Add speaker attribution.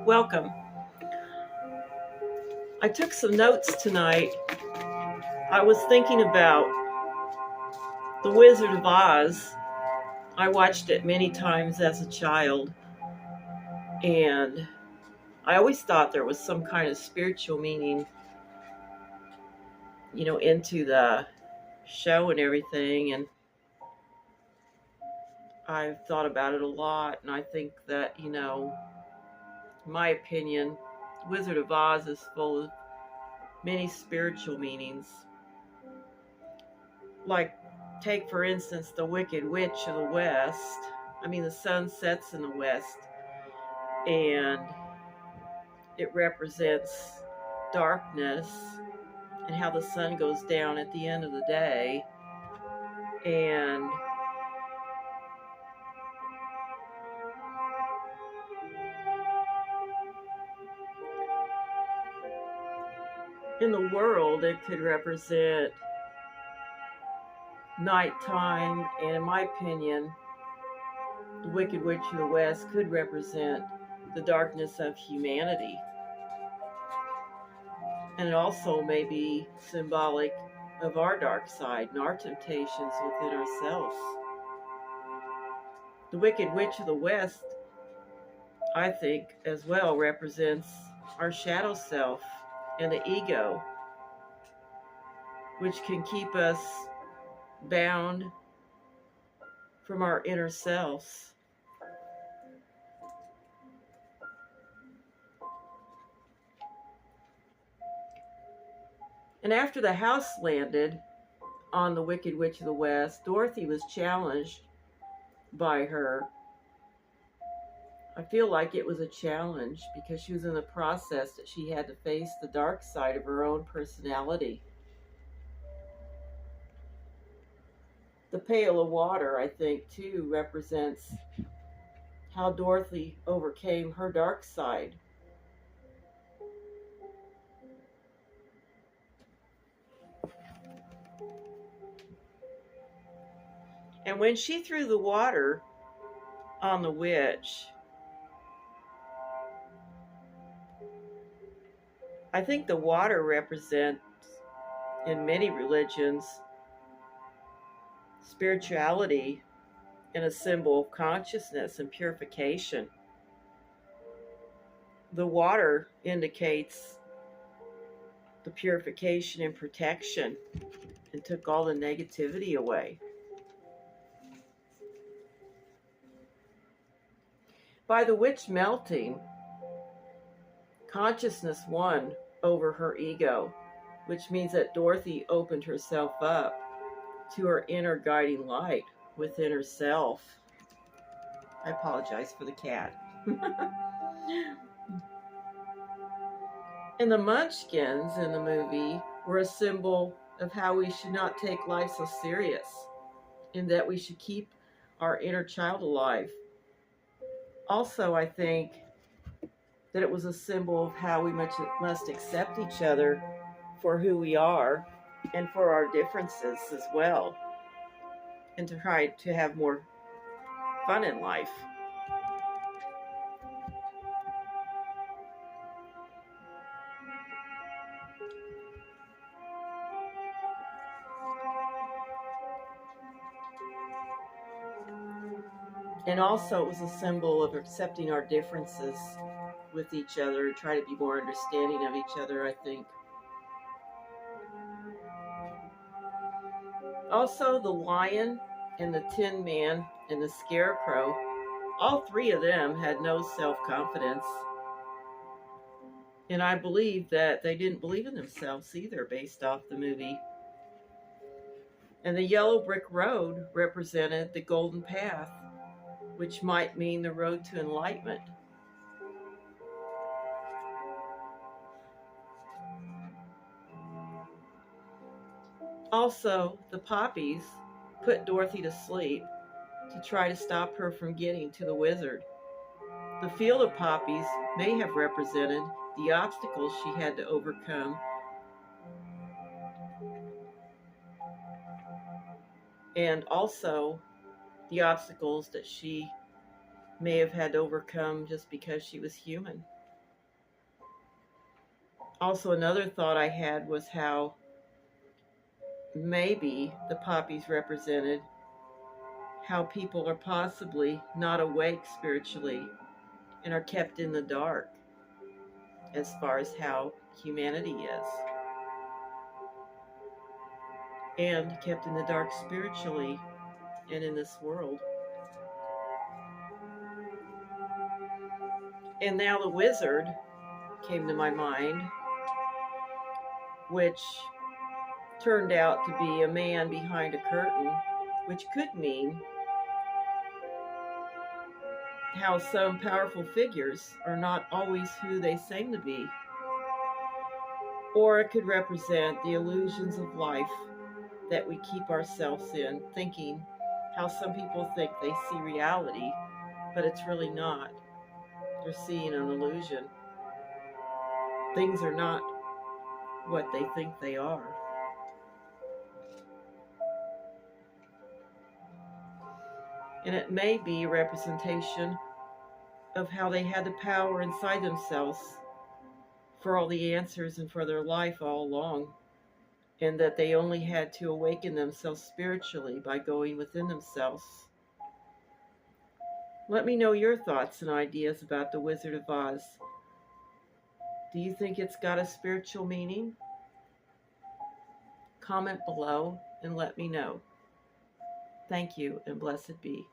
Speaker 1: Welcome. I took some notes tonight. I was thinking about The Wizard of Oz. I watched it many times as a child, and I always thought there was some kind of spiritual meaning, into the show and everything. And I've thought about it a lot, and I think that, in my opinion, Wizard of Oz is full of many spiritual meanings. Like, take for instance the Wicked Witch of the West. The sun sets in the west, and it represents darkness and how the sun goes down at the end of the day. And in the world, it could represent nighttime, and in my opinion, the Wicked Witch of the West could represent the darkness of humanity. And it also may be symbolic of our dark side and our temptations within ourselves. The Wicked Witch of the West, I think, as well represents our shadow self and the ego, which can keep us bound from our inner selves. And after the house landed on the Wicked Witch of the West, Dorothy was challenged by her. I feel like it was a challenge because she was in the process that she had to face the dark side of her own personality. The pail of water, I think, too, represents how Dorothy overcame her dark side. And when she threw the water on the witch, I think the water represents, in many religions, spirituality and a symbol of consciousness and purification. The water indicates the purification and protection and took all the negativity away. By the witch melting, consciousness won over her ego, which means that Dorothy opened herself up to her inner guiding light within herself. I apologize for the cat. And the munchkins in the movie were a symbol of how we should not take life so serious, and that we should keep our inner child alive. Also, I think that it was a symbol of how we must accept each other for who we are and for our differences as well, and to try to have more fun in life. And also, it was a symbol of accepting our differences with each other and try to be more understanding of each other, I think. Also, the lion and the tin man and the scarecrow, all three of them had no self-confidence. And I believe that they didn't believe in themselves either, based off the movie. And the yellow brick road represented the golden path, which might mean the road to enlightenment. Also, the poppies put Dorothy to sleep to try to stop her from getting to the wizard. The field of poppies may have represented the obstacles she had to overcome, and also the obstacles that she may have had to overcome just because she was human. Also, another thought I had was how maybe the poppies represented how people are possibly not awake spiritually and are kept in the dark as far as how humanity is, and kept in the dark spiritually and in this world. And now the wizard came to my mind, which turned out to be a man behind a curtain, which could mean how some powerful figures are not always who they seem to be. Or it could represent the illusions of life that we keep ourselves in, thinking how some people think they see reality, but it's really not. They're seeing an illusion. Things are not what they think they are. And it may be a representation of how they had the power inside themselves for all the answers and for their life all along, and that they only had to awaken themselves spiritually by going within themselves. Let me know your thoughts and ideas about the Wizard of Oz. Do you think it's got a spiritual meaning? Comment below and let me know. Thank you, and blessed be.